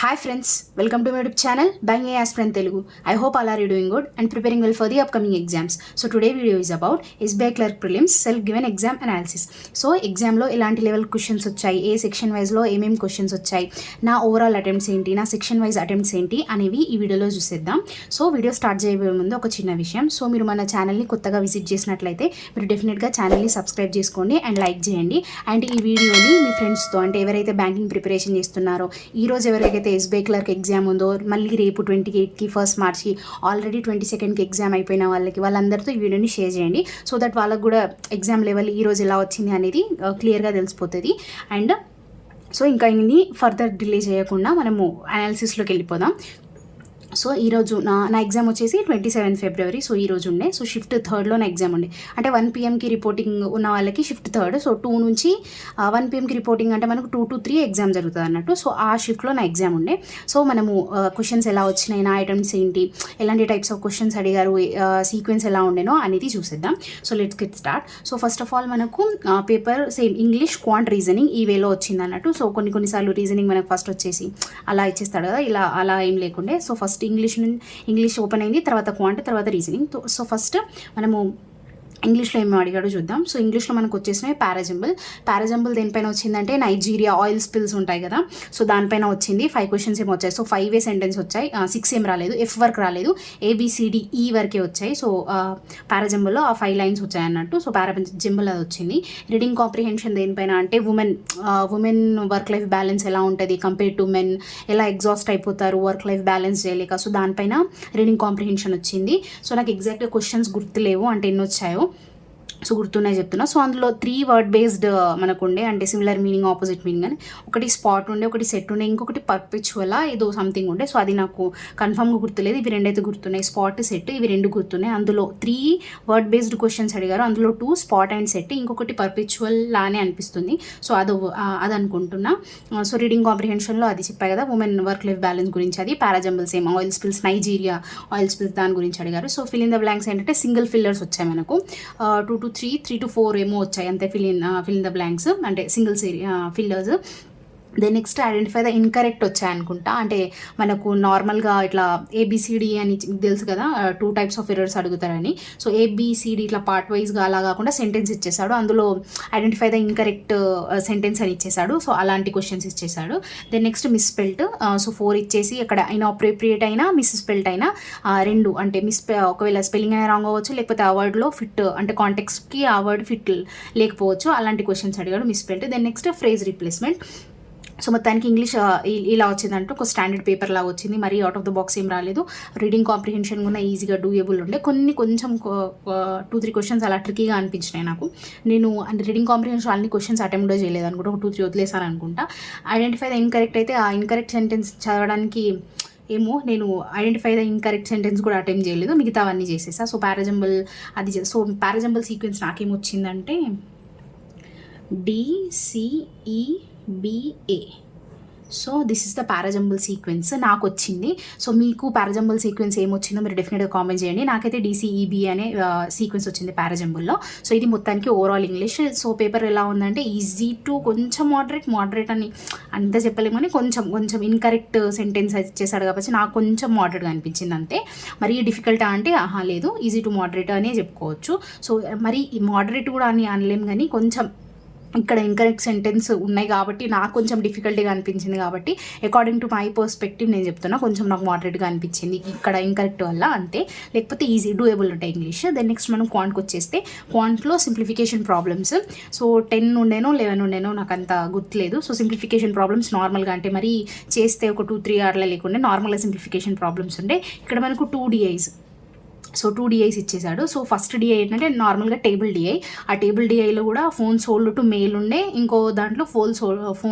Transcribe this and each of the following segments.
Hi friends, welcome to my YouTube channel Bang Aspirant Telugu. I hope all are you doing good and preparing well for the upcoming exams. So today video is about SBI Clerk Prelims Self Given Exam Analysis. So exam lo elanti level questions వచ్చాయి, ఏ section wise లో ఏమేం questions వచ్చాయి, నా overall attempts ఏంటి, నా section wise attempts ఏంటి అనేవి ఈ వీడియోలో చూసేద్దాం. సో వీడియో స్టార్ట్ చేయబోయే ముందు ఒక చిన్న విషయం. సో మీరు మన ఛానల్ని కొత్తగా విజిట్ చేసినట్లయితే మీరు డెఫినెట్గా ఛానల్ని సబ్స్క్రైబ్ చేసుకోండి అండ్ లైక్ చేయండి. అండ్ ఈ వీడియోని మీ ఫ్రెండ్స్తో, అంటే ఎవరైతే బ్యాంకింగ్ ప్రిపరేషన్ చేస్తున్నారో, ఈరోజు ఎవరైతే ఎస్బీఐ క్లర్క్ ఎగ్జామ్ ఉందో, మళ్ళీ రేపు 28కి 1st మార్చ్కి ఆల్రెడీ 22కి ఎగ్జామ్ అయిపోయిన వాళ్ళందరితో ఈ వీడియోని షేర్ చేయండి. సో దట్ వాళ్ళకు కూడా ఎగ్జామ్ లెవెల్ ఈరోజు ఎలా వచ్చింది అనేది క్లియర్గా తెలిసిపోతుంది. అండ్ సో ఇంకా ఇన్ని ఫర్దర్ డిలే చేయకుండా మనము అనాలిసిస్లోకి వెళ్ళిపోదాం. సో ఈరోజు నా ఎగ్జామ్ వచ్చేసి 27 ఫిబ్రవరి. సో ఈరోజు ఉండే. సో షిఫ్ట్ 3లో నా ఎగ్జామ్ ఉండే. అంటే 1 PMకి రిపోర్టింగ్ ఉన్న వాళ్ళకి షిఫ్ట్ 3. సో 2 నుంచి 1 PMకి రిపోర్టింగ్ అంటే మనకు 2 to 3 ఎగ్జామ్ జరుగుతుంది అన్నట్టు. సో ఆ షిఫ్ట్లో నా ఎగ్జామ్ ఉండే. సో మనము క్వశ్చన్స్ ఎలా వచ్చినాయి, నా ఐటమ్స్ ఏంటి, ఎలాంటి టైప్స్ ఆఫ్ క్వశ్చన్స్ అడిగారు, సీక్వెన్స్ ఎలా ఉండేనో అనేది చూసేద్దాం. So let's get start. So first of all మనకు paper same English, quant, reasoning ఈ వేలో వచ్చింది అన్నట్టు. సో కొన్నిసార్లు రీజనింగ్ మనకు ఫస్ట్ వచ్చేసి అలా ఇచ్చేస్తాడు కదా, ఇలా అలా ఏం లేకుండే. సో ఫస్ట్ ఇంగ్లీష్ ఓపెన్ అయింది, తర్వాత క్వాంట్, తర్వాత రీజనింగ్. సో ఫస్ట్ మనము ఇంగ్లీష్లో ఏమో అడిగాడో చూద్దాం. సో ఇంగ్లీష్లో మనకు వచ్చేసినాయి పారాజంబుల్ దేనిపైన వచ్చిందంటే నైజీరియా ఆయిల్ స్పిల్స్ ఉంటాయి కదా, సో దానిపైన వచ్చింది. 5 క్వశ్చన్స్ ఏమో వచ్చాయి. సో 5 సెంటెన్స్ వచ్చాయి, 6 ఏం రాలేదు, F వర్క్ రాలేదు, ABCDE వరకే వచ్చాయి. సో పారాజంబుల్లో ఆ 5 లైన్స్ వచ్చాయి అన్నట్టు. సో పారాజంబుల్ అది వచ్చింది. రీడింగ్ కాంప్రిహెన్షన్ దేనిపైన అంటే ఉమెన్ వర్క్ లైఫ్ బ్యాలెన్స్ ఎలా ఉంటుంది కంపేర్ టు మెన్, ఎలా ఎగ్జాస్ట్ అయిపోతారు వర్క్ లైఫ్ బ్యాలెన్స్ చేయలేక. సో దానిపైన రీడింగ్ కాంప్రిహెన్షన్ వచ్చింది. సో నాకు ఎగ్జాక్ట్గా క్వశ్చన్స్ గుర్తులేవు, అంటే ఎన్ని వచ్చాయో. సో గుర్తున్నాయి చెప్తున్నా. సో అందులో 3 వర్డ్ బేస్డ్ మనకు ఉండే, అంటే సిమిలర్ మీనింగ్, ఆపోజిట్ మీనింగ్ అని. ఒకటి స్పాట్ ఉండే, ఒకటి సెట్ ఉండే, ఇంకొకటి పర్పెచువలా ఏదో సంథింగ్ ఉండే. సో అది నాకు కన్ఫర్మ్గా గుర్తులేదు. ఇవి రెండైతే గుర్తున్నాయి, స్పాట్, సెట్, ఇవి 2 గుర్తున్నాయి. అందులో 3 వర్డ్ బేస్డ్ క్వశ్చన్స్ అడిగారు. అందులో 2 స్పాట్ అండ్ సెట్, ఇంకొకటి పర్పెచువల్ లానే అనిపిస్తుంది. సో అది అనుకుంటున్నా. సో రీడింగ్ కాంప్రిహెన్షన్లో అది చెప్పా కదా, ఉమెన్ వర్క్ లైఫ్ బ్యాలెన్స్ గురించి. అది parajumble same oil spills, Nigeria oil spills దాని గురించి అడిగారు. So fill in the blanks ఏంటంటే సింగిల్ ఫిల్లర్స్ వచ్చాయి మనకు. 2 to 3 to 4 ఏమో వచ్చాయి అంతే. ఫిల్ ఇన్ ద బ్లాంక్స్ అంటే single fillers. Then next identify the incorrect వచ్చాయి అనుకుంటా. అంటే మనకు నార్మల్గా ఇట్లా ABCD అని తెలుసు కదా, 2 types ఆఫ్ ఎర్రర్స్ అడుగుతారని. సో ABCD ఇట్లా పార్ట్ వైజ్గా అలా కాకుండా సెంటెన్స్ ఇచ్చేసాడు. అందులో ఐడెంటిఫై ద ఇన్కరెక్ట్ సెంటెన్స్ అని ఇచ్చేసాడు. సో అలాంటి క్వశ్చన్స్ ఇచ్చేసాడు. Then next మిస్స్పెల్ట్. సో 4 ఇచ్చేసి ఇక్కడ ఇన్అప్రోప్రియేట్ అయినా మిస్స్పెల్ట్ అయినా 2, అంటే ఒకవేళ స్పెల్లింగ్ అయినా రాంగ్ అవ్వచ్చు, లేకపోతే ఆ వర్డ్లో ఫిట్ అంటే కాంటెక్స్ట్కి ఆ వర్డ్ ఫిట్ లేకపోవచ్చు. అలాంటి క్వశ్చన్స్ అడిగాడు, misspelt. Then next phrase replacement. So మొత్తానికి ఇంగ్లీష్ ఇలా వచ్చిందంటే ఒక స్టాండర్డ్ పేపర్ లాగా వచ్చింది, మరీ అవుట్ ఆఫ్ ద బాక్స్ ఏం రాలేదు. రీడింగ్ కాంప్రిహెన్షన్ కూడా ఈజీగా డూయబుల్ ఉండే. కొంచెం 2-3 క్వశ్చన్స్ అలా ట్రికీగా అనిపించినాయి నాకు. నేను రీడింగ్ కాంప్రిహెన్షన్ అన్ని క్వశ్చన్స్ అటెంప్ట్ చేయలేదు అనుకుంటా, ఒక 2-3 వదిలేసాను అనుకుంటా. ఐడెంటిఫై ద ఇన్కరెక్ట్ అయితే ఆ ఇన్కరెక్ట్ సెంటెన్స్ చదవడానికి ఏమో నేను ఐడెంటిఫై ద ఇన్కరెక్ట్ సెంటెన్స్ కూడా అటెంప్ట్ చేయలేదు, మిగతావన్నీ చేసేసా. సో పారాజంబుల్ సీక్వెన్స్ నాకేమొచ్చిందంటే DCEBA. So this is the parajumble sequence నాకు వచ్చింది. సో మీకు పారాజంబుల్ సీక్వెన్స్ ఏమొచ్చిందో మీరు డెఫినెట్గా కామెంట్ చేయండి. నాకైతే DCEBA అనే సీక్వెన్స్ వచ్చింది పారాజంబుల్లో. సో ఇది మొత్తానికి ఓవరాల్ ఇంగ్లీష్. సో పేపర్ ఎలా ఉందంటే ఈజీ టు కొంచెం మోడరేట్ అని అంత చెప్పలేము, కానీ కొంచెం ఇన్కరెక్ట్ సెంటెన్స్ ఇచ్చేసాడు కాబట్టి నాకు కొంచెం మోడరేట్గా అనిపించింది అంతే. మరీ డిఫికల్టా అంటే లేదు, ఈజీ టు మోడరేట్ అనే చెప్పుకోవచ్చు. సో మరి మోడరేట్ కూడా అని అనలేము, కానీ కొంచెం ఇక్కడ ఇన్కరెక్ట్ సెంటెన్స్ ఉన్నాయి కాబట్టి నాకు కొంచెం డిఫికల్టీగా అనిపించింది. కాబట్టి అకార్డింగ్ టు మై పర్స్పెక్టివ్ నేను చెప్తున్నా, కొంచెం నాకు మోడరేట్గా అనిపించింది ఇక్కడ ఇన్కరెక్ట్ వల్ల అంతే, లేకపోతే ఈజీ డూయబుల్ ఉంటాయి ఇంగ్లీష్. దెన్ నెక్స్ట్ మనం క్వాంట్కి వచ్చేస్తే, క్వాంట్లో సింప్లిఫికేషన్ ప్రాబ్లమ్స్. సో 10 ఉండేనో 11 ఉండేనో నాకు అంత గుర్తులేదు. సో సింప్లిఫికేషన్ ప్రాబ్లమ్స్ నార్మల్గా అంటే మరి చేస్తే ఒక 2-3 అట్లా లేకుండా నార్మల్గా సింప్లిఫికేషన్ ప్రాబ్లమ్స్ ఉండే. ఇక్కడ మనకు 2 DIs. సో 2 DIs ఇచ్చేసాడు. సో ఫస్ట్ DI ఏంటంటే నార్మల్గా టేబుల్ DI. ఆ టేబుల్ DIలో కూడా ఫోన్ సోల్డ్ టు మేల్ ఉండే, ఇంకో దాంట్లో ఫోన్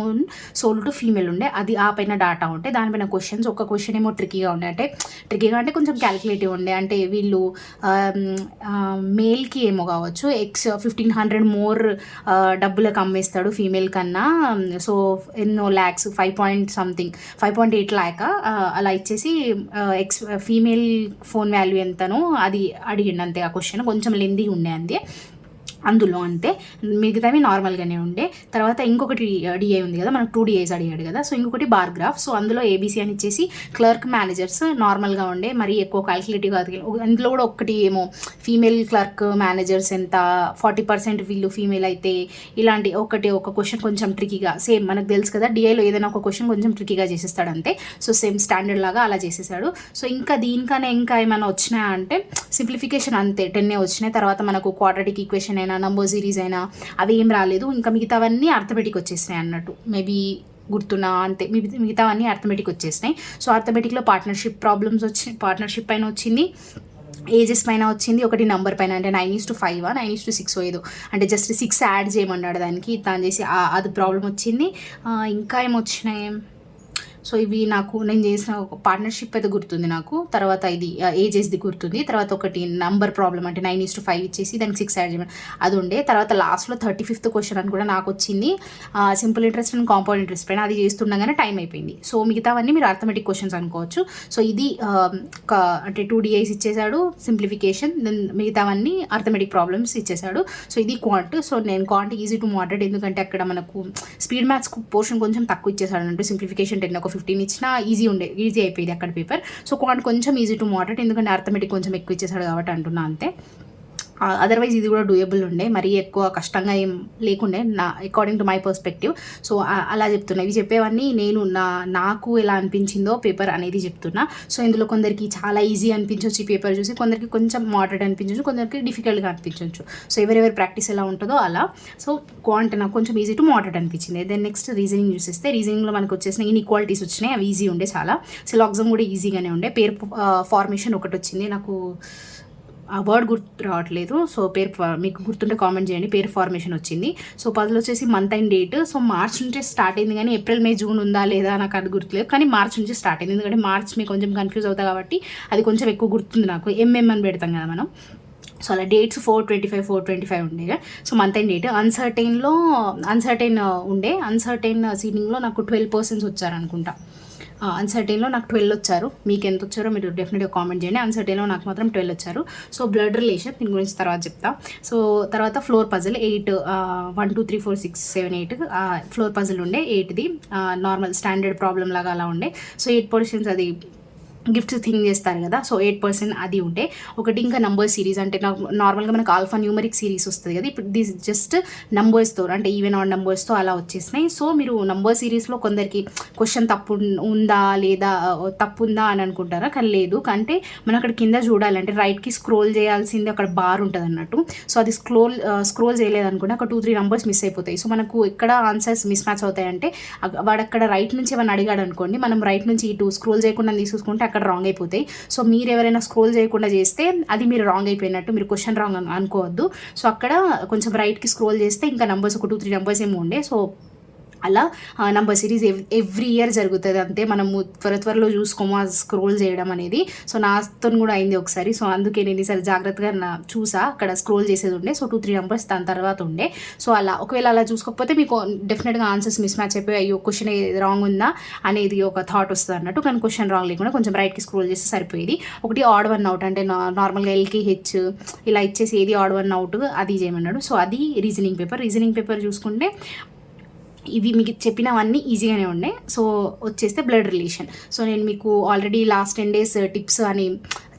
సోల్డ్ టు ఫీమేల్ ఉండే. అది ఆ పైన డాటా ఉంటే దానిపైన క్వశ్చన్స్. ఒక క్వశ్చన్ ఏమో ట్రికీగా ఉండే, అంటే కొంచెం క్యాలిక్యులేటివ్ ఉండే. అంటే వీళ్ళు మేల్కి ఏమో కావచ్చు 1500 మోర్ డబ్బులకు అమ్మేస్తాడు ఫీమేల్ కన్నా. సో ఎన్నో ల్యాక్స్ 5.8 lakh అలా ఇచ్చేసి ఫీమేల్ ఫోన్ వాల్యూ ఎంతనో అది అడిగిండు అంతే. ఆ క్వశ్చన్ కొంచెం లెందీ ఉండే అంతే. అందులో అంతే, మిగతావి నార్మల్గానే ఉండే. తర్వాత ఇంకొకటి డిఐ ఉంది కదా, మనకు 2 డిఐస్ అడిగాడు కదా, సో ఇంకొకటి బార్ గ్రాఫ్. సో అందులో ఏబీసీ అని ఇచ్చేసి క్లర్క్ మేనేజర్స్ నార్మల్గా ఉండే, మరీ ఎక్కువ క్యాలిక్యులేటివ్ కాదు. అందులో కూడా ఒకటి ఏమో ఫీమేల్ క్లర్క్ మేనేజర్స్ ఎంత 40% వీళ్ళు ఫీమేల్ అయితే, ఇలాంటి ఒక క్వశ్చన్ కొంచెం ట్రికీగా, సేమ్ మనకు తెలుసు కదా డిఐలో ఏదైనా ఒక క్వశ్చన్ కొంచెం ట్రికీగా చేసేస్తాడు అంతే. సో సేమ్ స్టాండర్డ్ లాగా అలా చేసేసాడు. సో ఇంకా దీనికనే ఇంకా ఏమైనా వచ్చినాయా అంటే సింప్లిఫికేషన్ అంతే 10 వచ్చినాయి. తర్వాత మనకు క్వాడ్రాటిక్ ఈక్వేషన్ అయినా నంబర్ సిరీస్ అయినా అవి ఏం రాలేదు. ఇంకా మిగతావన్నీ అర్థమెటిక్ వచ్చేసినాయి అన్నట్టు, మేబీ గుర్తున్నా అంతే. మిగతావన్నీ అర్థమెటిక్ వచ్చేసినాయి. సో అర్థమెటిక్లో పార్ట్నర్షిప్ ప్రాబ్లమ్స్ వచ్చినాయి, పార్ట్నర్షిప్ పైన వచ్చింది, ఏజెస్ పైన వచ్చింది, ఒకటి నంబర్ పైన అంటే 9:5 9:6 ఏదో, అంటే జస్ట్ 6 యాడ్ చేయమన్నాడు దానికి, దాని చేసి అది ప్రాబ్లం వచ్చింది. ఇంకా ఏమొచ్చినాయి, సో ఇవి నేను చేసిన ఒక పార్ట్నర్షిప్ అయితే గుర్తుంది నాకు. తర్వాత ఇది ఏజెస్ది గుర్తుంది. తర్వాత ఒకటి నంబర్ ప్రాబ్లం అంటే 9:5 ఇచ్చేసి దానికి 6 యాడ్ చేయమని అది ఉండే. తర్వాత లాస్ట్లో 35th క్వశ్చన్ అని కూడా నాకు వచ్చింది, simple interest and compound interest పైన. అది చేస్తుండగానే టైం అయిపోయింది. సో మిగతావన్నీ మీరు అర్థమెటిక్ క్వశ్చన్స్ అనుకోవచ్చు. సో ఇది అంటే 2 డిఐస్ ఇచ్చేసాడు సింప్లిఫికేషన్, దెన్ మిగతావన్నీ అర్థమెటిక్ ప్రాబ్లమ్స్ ఇచ్చేసాడు. సో ఇది క్వాంట్. సో నేను క్వాంట్ ఈజీ టు మోడరేట్, ఎందుకంటే అక్కడ మనకు స్పీడ్ మ్యాథ్స్ పోర్షన్ కొంచెం తక్కువ ఇచ్చేసాడు అంటే సింప్లిఫికేషన్ 10 ఒక 15 ఇచ్చినా ఈజీ అయిపోయింది అక్కడ పేపర్. సో క్వాంట్ కొంచెం ఈజీ టు మోడరేట్, ఎందుకంటే అర్థమెటిక్ కొంచెం ఎక్కువ ఇచ్చేసాడు కాబట్టి అంటున్నా అంతే. అదర్వైజ్ ఇది కూడా డూయబుల్ ఉండే, మరీ ఎక్కువ కష్టంగా ఏం లేకుండే నా according to my perspective. So అలా చెప్తున్నా. ఇవి చెప్పేవన్నీ నేను నాకు ఎలా అనిపించిందో పేపర్ అనేది చెప్తున్నా. సో ఇందులో కొందరికి చాలా ఈజీ అనిపించవచ్చు ఈ పేపర్ చూసి, కొందరికి కొంచెం మోడరేట్ అనిపించవచ్చు, కొందరికి డిఫికల్ట్గా అనిపించవచ్చు. సో ఎవరెవరి ప్రాక్టీస్ ఎలా ఉంటుందో అలా. సో క్వాంట్ నాకు కొంచెం ఈజీ టు మోడరేట్ అనిపించింది. దెన్ నెక్స్ట్ రీజనింగ్ చూసేస్తే, రీజనింగ్లో మనకు వచ్చేసిన ఇన్ఈక్వాలిటీస్ వచ్చినాయి, అవి ఈజీ ఉండే చాలా. సిలాగ్జమ్ కూడా ఈజీగానే ఉండే. పేర్ ఫార్మేషన్ ఒకటి వచ్చింది, నాకు ఆ వర్డ్ గుర్తు రావట్లేదు. సో మీకు గుర్తుంటే కామెంట్ చేయండి. పేరు ఫార్మేషన్ వచ్చింది. సో 10 వచ్చేసి month and date. So March నుంచే స్టార్ట్ అయింది, కానీ ఏప్రిల్ మే జూన్ ఉందా లేదా నాకు అది గుర్తులేదు, కానీ మార్చ్ నుంచి స్టార్ట్ అయింది. ఎందుకంటే మార్చ్ మీకు కొంచెం కన్ఫ్యూజ్ అవుతా కాబట్టి అది కొంచెం ఎక్కువ గుర్తుంది నాకు. అని పెడతాం కదా మనం. సో అలా డేట్స్ 4/25 ఉండే. So month and date. Uncertain ఉండే. అన్సర్టైన్ సీటింగ్లో నాకు 12% వచ్చారనుకుంటా. అన్సర్టైన్లో నాకు 12 వచ్చారు. మీకు ఎంత వచ్చారో మీరు డెఫినెట్గా కామెంట్ చేయండి. అన్సర్టైన్లో నాకు మాత్రం 12 వచ్చారు. సో బ్లడ్ రిలేషన్ దీని గురించి తర్వాత చెప్తా. సో తర్వాత ఫ్లోర్ పజిల్ 8 1 2 3 4 6 7 8 ఫ్లోర్ పజిల్ ఉండే. 8ది నార్మల్ స్టాండర్డ్ ప్రాబ్లం లాగా అలా ఉండే. సో 8 పొజిషన్స్ అది గిఫ్ట్స్ థింగ్ చేస్తారు కదా, సో 8% అది ఉంటే. ఒకటి ఇంకా నంబర్ సిరీస్, అంటే నార్మల్గా మనకు ఆల్ఫా న్యూమరిక్ సిరీస్ వస్తుంది కదా, ఇప్పుడు దిస్ జస్ట్ నంబర్స్తో అంటే ఈవెన్ ఆడ్ నెంబర్స్తో అలా వచ్చేసినాయి. సో మీరు నంబర్ సిరీస్లో కొందరికి క్వశ్చన్ తప్పు ఉందా అని అనుకుంటారా, కానీ లేదు. అంటే మనం అక్కడ కింద చూడాలంటే రైట్కి స్క్రోల్ చేయాల్సింది, అక్కడ బార్ ఉంటుంది అన్నట్టు. సో అది స్క్రోల్ చేయలేదనుకుంటే అక్కడ 2-3 నెంబర్స్ మిస్ అయిపోతాయి. సో మనకు ఎక్కడ ఆన్సర్స్ మిస్ మ్యాచ్ అవుతాయంటే, వాడు అక్కడ రైట్ నుంచి ఏమైనా అడిగాడు అనుకోండి, మనం రైట్ నుంచి ఇటు స్క్రోల్ చేయకుండా తీసుకుంటే అక్కడ రాంగ్ అయిపోతాయి. సో మీరు ఎవరైనా స్క్రోల్ చేయకుండా చేస్తే అది మీరు రాంగ్ అయిపోయినట్టు, మీరు క్వశ్చన్ రాంగ్ అనుకోవద్దు. సో అక్కడ కొంచెం రైట్కి స్క్రోల్ చేస్తే ఇంకా నెంబర్స్ ఒక 2-3 నెంబర్స్ ఏమో ఉండే. సో అలా నంబర్ సిరీస్ ఎవ్రీ ఇయర్ జరుగుతుంది అంతే. మనము త్వరలో చూసుకోమా స్క్రోల్ చేయడం అనేది. సో నాతో కూడా అయింది ఒకసారి. సో అందుకే నేను ఈసారి జాగ్రత్తగా చూసా, అక్కడ స్క్రోల్ చేసేది ఉండే. సో 2-3 నెంబర్స్ దాని తర్వాత ఉండే. సో అలా ఒకవేళ అలా చూసుకోకపోతే మీకు డెఫినెట్గా ఆన్సర్స్ మిస్ మ్యాచ్ అయిపోయి అయ్యో క్వశ్చన్ రాంగ్ ఉందా అనేది ఒక థాట్ వస్తుంది అన్నట్టు. కానీ క్వశ్చన్ రాంగ్ లేకుండా కొంచెం రైట్కి స్క్రోల్ చేస్తే సరిపోయేది. ఒకటి ఆడ్ 1 అవుట్, అంటే నార్మల్గా LKH ఇలా ఇచ్చేసి ఏది ఆడ్ 1 అవుట్ అది చేయమన్నాడు. సో అది రీజనింగ్ పేపర్ చూసుకుంటే ఇవి మీకు చెప్పినవన్నీ ఈజీగానే ఉన్నాయి. సో వచ్చేస్తే బ్లడ్ రిలేషన్. సో నేను మీకు ఆల్రెడీ లాస్ట్ 10 days టిప్స్ అని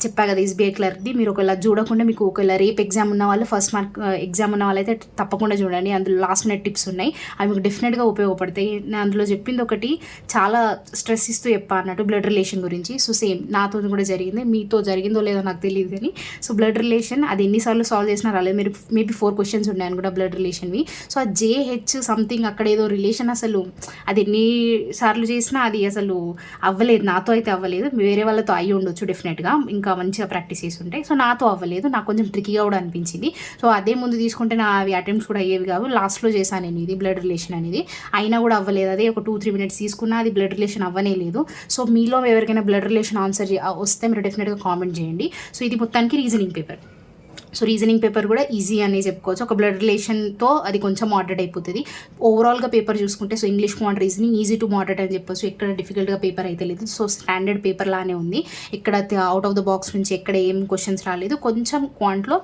చెప్పా కదా ఎస్బీఐ క్లర్క్ది. మీరు ఒకవేళ చూడకుండా, మీకు ఒకవేళ రేపు ఎగ్జామ్ ఉన్న వాళ్ళు, ఫస్ట్ మార్క్ ఎగ్జామ్ ఉన్న వాళ్ళైతే తప్పకుండా చూడండి. అందులో లాస్ట్ మినిట్ టిప్స్ ఉన్నాయి, అవి మీకు డెఫినెట్గా ఉపయోగపడతాయి. నేను అందులో చెప్పింది ఒకటి చాలా స్ట్రెస్ ఇస్తూ చెప్పా అన్నట్టు బ్లడ్ రిలేషన్ గురించి. సో సేమ్ నాతో కూడా జరిగింది, మీతో జరిగిందో లేదో నాకు తెలియదు కానీ. సో బ్లడ్ రిలేషన్ అది ఎన్నిసార్లు సాల్వ్ చేసినా రాలేదు. మీరు మేబీ 4 questions ఉన్నాయి అనుకుంటా బ్లడ్ రిలేషన్వి. సో ఆ JH సంథింగ్ అక్కడ ఏదో రిలేషన్, అసలు అది ఎన్నిసార్లు చేసినా అది అసలు అవ్వలేదు. నాతో అయితే అవ్వలేదు, వేరే వాళ్ళతో అయ్యి ఉండొచ్చు డెఫినెట్గా, ఇంకా మంచిగా ప్రాక్టీస్ చేసి ఉంటాయి. సో నాతో అవ్వలేదు, నాకు కొంచెం ట్రికీగా కూడా అనిపించింది. సో అదే ముందు తీసుకుంటే నా అవి అటెంప్ట్స్ కూడా అయ్యేవి కావు. లాస్ట్లో చేశాను నేను ఇది బ్లడ్ రిలేషన్ అనేది, అయినా కూడా అవ్వలేదు. అదే ఒక 2-3 minutes తీసుకున్నా అది బ్లడ్ రిలేషన్ అవ్వనే లేదు. సో మీలో ఎవరికైనా బ్లడ్ రిలేషన్ ఆన్సర్ వస్తే మీరు డెఫినెట్గా కామెంట్ చేయండి. సో ఇది మొత్తానికి reasoning paper. So reasoning paper కూడా ఈజీ అనే చెప్పుకోవచ్చు. ఒక బ్లడ్ రిలేషన్తో అది కొంచెం మోడరేట్ అయిపోతుంది. ఓవరాల్గా పేపర్ చూసుకుంటే so English quant reasoning easy to moderate అని చెప్పొచ్చు. ఎక్కడ డిఫికల్ట్గా పేపర్ అయితే లేదు. సో స్టాండర్డ్ పేపర్ లానే ఉంది. ఇక్కడ అవుట్ ఆఫ్ ద బాక్స్ నుంచి ఎక్కడ ఏం క్వశ్చన్స్ రాలేదు. కొంచెం క్వాంట్లో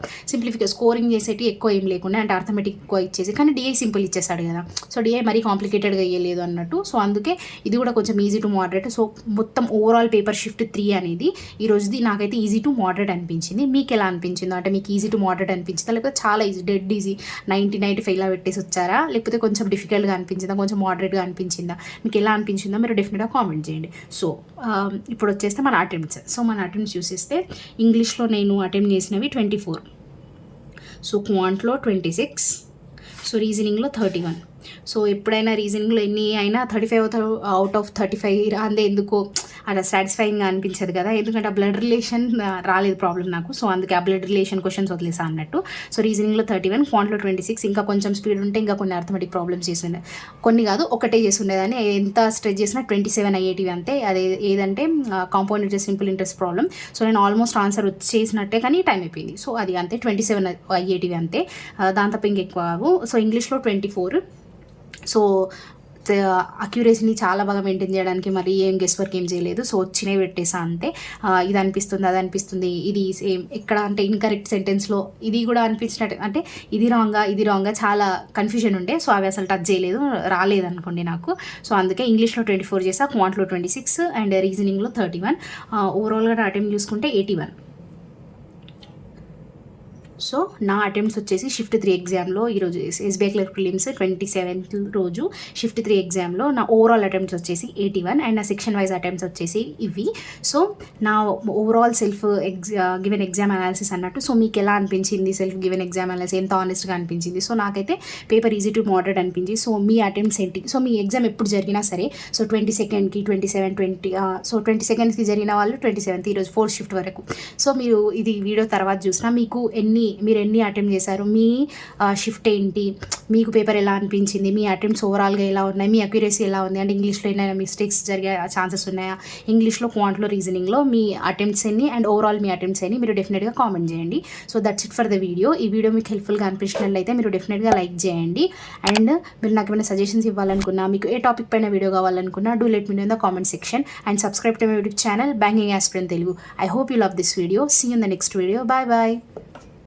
స్కోరింగ్ చేసేటి ఎక్కువ ఏం లేకుండా అంటే అర్థమెటిక్ ఎక్కువ ఇచ్చేసి, కానీ డిఐ సింపుల్ ఇచ్చేసాడు కదా. సో డిఐ మరీ కాంప్లికేటెడ్గా వేయలేదు అన్నట్టు. సో అందుకే ఇది కూడా కొంచెం ఈజీ టు మోడరేట్. సో మొత్తం ఓవరాల్ పేపర్ షిఫ్ట్ 3 అనేది ఈ రోజుది నాకైతే ఈజీ టు మోడరేట్ అనిపించింది. మీకు ఎలా అనిపించిందో, అంటే మీకు ఈజీ టు మోడరేట్ అనిపించిందా, లేకపోతే చాలా ఈజీ డెడ్ ఈజీ 90-95 ఇలా పెట్టేసి వచ్చారా, లేకపోతే కొంచెం డిఫికల్ట్గా అనిపించిందా, కొంచెం మోడరేట్గా అనిపించిందా, మీకు ఎలా అనిపించిందో మీరు డెఫినెట్గా కామెంట్ చేయండి. సో ఇప్పుడు వచ్చేస్తే మన అటెంప్ట్స్. సో మన అటెంప్ట్స్ చూసేస్తే ఇంగ్లీష్లో నేను అటెంప్ట్ చేసినవి 24, సో క్వాంట్లో 26, సో రీజనింగ్లో 31. సో ఎప్పుడైనా రీజనింగ్లో ఎన్ని అయినా 35 అవుట్ ఆఫ్ 35 అందే ఎందుకో అలా సాటిస్ఫైయింగ్గా అనిపించదు కదా, ఎందుకంటే ఆ బ్లడ్ రిలేషన్ రాలేదు ప్రాబ్లం నాకు. సో అందుకే ఆ బ్లడ్ రిలేషన్ క్వశ్చన్స్ వదిలేసా అన్నట్టు. సో రీజనింగ్లో 31, క్వాంట్లో 26. ఇంకా కొంచెం స్పీడ్ ఉంటే ఇంకా కొన్ని అర్థమెటిక్ ప్రాబ్లమ్స్ చేస్తుండే, కొన్ని కాదు ఒకటే చేస్తుండేదాన్ని. ఎంత స్ట్రెచ్ చేసినా 27 అయ్యేటివి అంతే. అదే ఏదంటే compound interest simple interest problem. So నేను ఆల్మోస్ట్ ఆన్సర్ వచ్చేసినట్టే, కానీ టైం అయిపోయింది. సో అది అంతే 27 అయ్యేటివి అంతే, దాని తప్ప ఇంకెక్కువ కావు. సో ఇంగ్లీష్లో 24. సో అక్యురేసీని చాలా బాగా మెయింటైన్ చేయడానికి మరి ఏం గెస్ వర్క్ ఏం చేయలేదు. సో వచ్చినే పెట్టేసా అంతే. ఇది అనిపిస్తుంది, అది అనిపిస్తుంది, ఇది సేమ్ ఎక్కడ అంటే ఇన్కరెక్ట్ సెంటెన్స్లో ఇది కూడా అనిపించినట్టు, అంటే ఇది రాంగా చాలా కన్ఫ్యూజన్ ఉండే. సో అవి అసలు టచ్ చేయలేదు, రాలేదనుకోండి నాకు. సో అందుకే ఇంగ్లీష్లో 24 చేసా, క్వాంట్లో 26 అండ్ రీజనింగ్లో 31. ఓవరాల్గా నా అటెంప్ట్ చూసుకుంటే 81. సో నా అటెంప్ట్స్ వచ్చేసి షిఫ్ట్ 3 ఎగ్జామ్లో ఈరోజు ఎస్బీఐ క్లర్క్ ప్రిలిమ్స్ 27th రోజు షిఫ్ట్ 3 ఎగ్జామ్లో నా ఓవరాల్ అటెంప్ట్స్ వచ్చేసి 81 అండ్ నా సెక్షన్ వైజ్ అటెంప్ట్స్ వచ్చేసి ఇవి. సో నా overall self given exam analysis అన్నట్టు. సో మీకు ఎలా అనిపించింది సెల్ఫ్ గివెన్ ఎగ్జామ్ అనాలిసిస్, ఎంత ఆనెస్ట్గా అనిపించింది? సో నాకైతే పేపర్ ఈజీ టు మోడరేట్ అనిపించింది. సో మీ అటెంప్ట్స్ ఏంటి? సో మీ ఎగ్జామ్ ఎప్పుడు జరిగినా సరే, సో 22nd, 27, సో 22nd జరిగిన వాళ్ళు 27th ఈరోజు 4th షిఫ్ట్ వరకు. సో మీరు ఇది వీడియో తర్వాత చూసినా మీకు మీరు ఎన్ని అటెంప్ట్ చేశారు, మీ షిఫ్ట్ ఏంటి, మీకు పేపర్ ఎలా అనిపించింది, మీ అటెంప్ట్స్ ఓవరాల్గా ఎలా ఉన్నాయి, మీ అక్యురసీ ఎలా ఉంది, అంటే ఇంగ్లీష్లో ఏమైనా మిస్టేక్స్ జరిగే ఛాన్సెస్ ఉన్నాయా, ఇంగ్లీష్లో క్వాంట్లో రీజనింగ్లో మీ అటెంప్ట్స్ ఎన్ని అండ్ ఓవరాల్ మీ అటెంప్ట్స్ ఎన్ని, మీరు డెఫినెట్గా కామెంట్ చేయండి. So that's it for the video. ఈ వీడియో మీకు హెల్ప్ఫుల్గా అనిపించినట్లయితే మీరు డెఫినెట్గా లైక్ చేయండి. అండ్ మీరు నాకు ఏమైనా సజెషన్స్ ఇవ్వాలనుకున్నా, మీకు ఏ టాపిక్ పైన వీడియో కావాలనుకున్నా, do let me know in the comment section and subscribe to my YouTube channel banking aspirant Telugu. I hope you love this video. See you in the next video. Bye bye.